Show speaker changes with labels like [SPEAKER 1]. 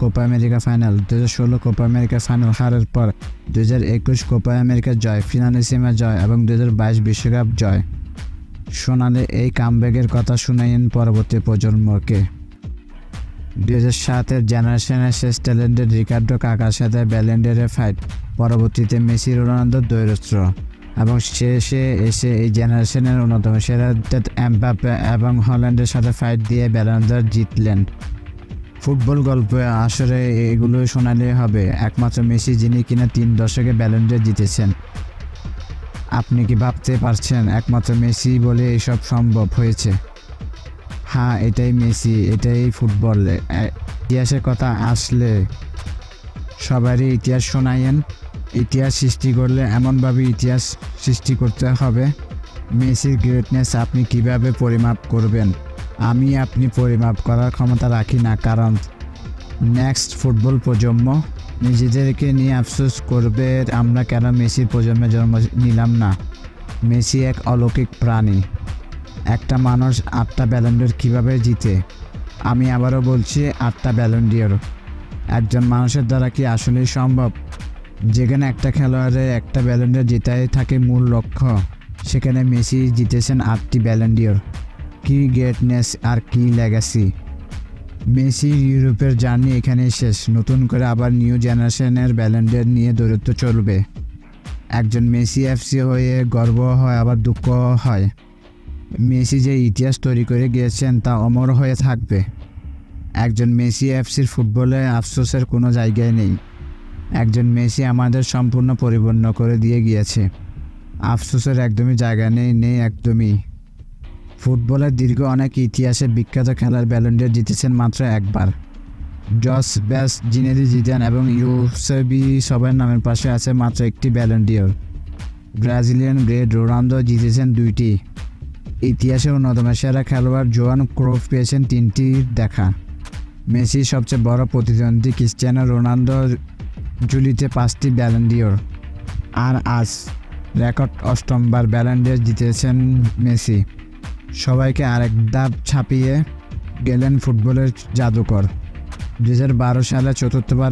[SPEAKER 1] Copa America final, 2016 Copa America final হারের পর 2021 Copa America জয়, Finalissima জয় এবং 2022 বিশ্বকাপ জয়। সোনালি এই কামব্যাকের কথা শুনাইন পরবর্তী প্রজন্মকে। 2007-এর জেনারেশনের শেষ ট্যালেন্টেড রিকার্ডো কাকার সাথে ব্যালন ডি'অরের ফাইট, পরবর্তীতে মেসি রোনালদোর দ্বৈরথ, এবং শেষে এসে এই জেনারেশনের অন্যতম সেরা এমবাপ্পে এবং হল্যান্ডের সাথে ফাইট দিয়ে ব্যালন ডি'অর জিতলেন। ফুটবল গল্প আসলে এগুলোই সোনালি হবে, একমাত্র মেসি যিনি কিনা 3 দশকে ব্যালন ডি'অর জিতেছেন। আপনি কি ভাবতে পারছেন একমাত্র মেসি বলে এসব সম্ভব হয়েছে? হ্যাঁ, এটাই মেসি, এটাই ফুটবল। ইতিহাসের কথা আসলে সবারই ইতিহাস শোনায়েন। ইতিহাস সৃষ্টি করলে এমনভাবে ইতিহাস সৃষ্টি করতে হবে। মেসির গ্রেটনেস আপনি কিভাবে পরিমাপ করবেন? আপনি পরিমাপ করার ক্ষমতা রাখি না, কারণ নেক্সট ফুটবল প্রজন্ম নিজেদেরকে নিয়ে আফসোস করবে আমরা কেন মেসির প্রজন্মে জন্ম নিলাম না। মেসি এক অলৌকিক প্রাণী। একটা মানুষ 8টা ব্যালন ডি'অর কীভাবে জিতে? আমি আবারও বলছি, 8টা ব্যালন ডি'অর একজন মানুষের দ্বারা কি আসলেই সম্ভব? যেখানে একটা খেলোয়াড়ের একটা ব্যালন ডি'অর জেতাই থাকে মূল লক্ষ্য, সেখানে মেসি জিতেছেন 8টি ব্যালন ডি'অর। কী গ্রেটনেস আর কী লেগাসি! মেসির ইউরোপের জার্নি এখানেই শেষ। নতুন করে আবার নিউ জেনারেশনের ব্যালন ডি'অর নিয়ে দৌড়তে চলবে। একজন মেসি এফসি হয়ে গর্ব হয়, আবার দুঃখ হয়। মেসি যে ইতিহাস তৈরি করে গিয়েছেন তা অমর হয়ে থাকবে। একজন মেসি এফসির ফুটবলে আফসোসের কোনো জায়গায় নেই। একজন মেসি আমাদের সম্পূর্ণ পরিপূর্ণ করে দিয়ে গিয়েছে। আফসোসের একদমই জায়গা নেই একদমই। ফুটবলের দীর্ঘ অনেক ইতিহাসে বিখ্যাত খেলার ব্যালন ডি'অর জিতেছেন মাত্র একবার। জস ব্যাস, জিনেদিন জিদান এবং ইউসেবি সবার নামের পাশে আছে মাত্র একটি Ballon d'Or. Brazilian great Ronaldo জিতেছেন 2টি। ইতিহাসের অন্যতম সেরা খেলোয়াড় জোয়ান ক্রুইফ পেয়েছেন 3টি দেখা। মেসির সবচেয়ে বড় প্রতিদ্বন্দ্বী ক্রিস্টিয়ানো রোনালদো ঝুলিতে 5টি ব্যালন ডি'অর। আর আজ রেকর্ড 8বার ব্যালন ডি'অর জিতেছেন মেসি। সবাইকে আরেক ধাপ ছাপিয়ে গেলেন ফুটবলের জাদুকর। 2012 সালে 4র্থবার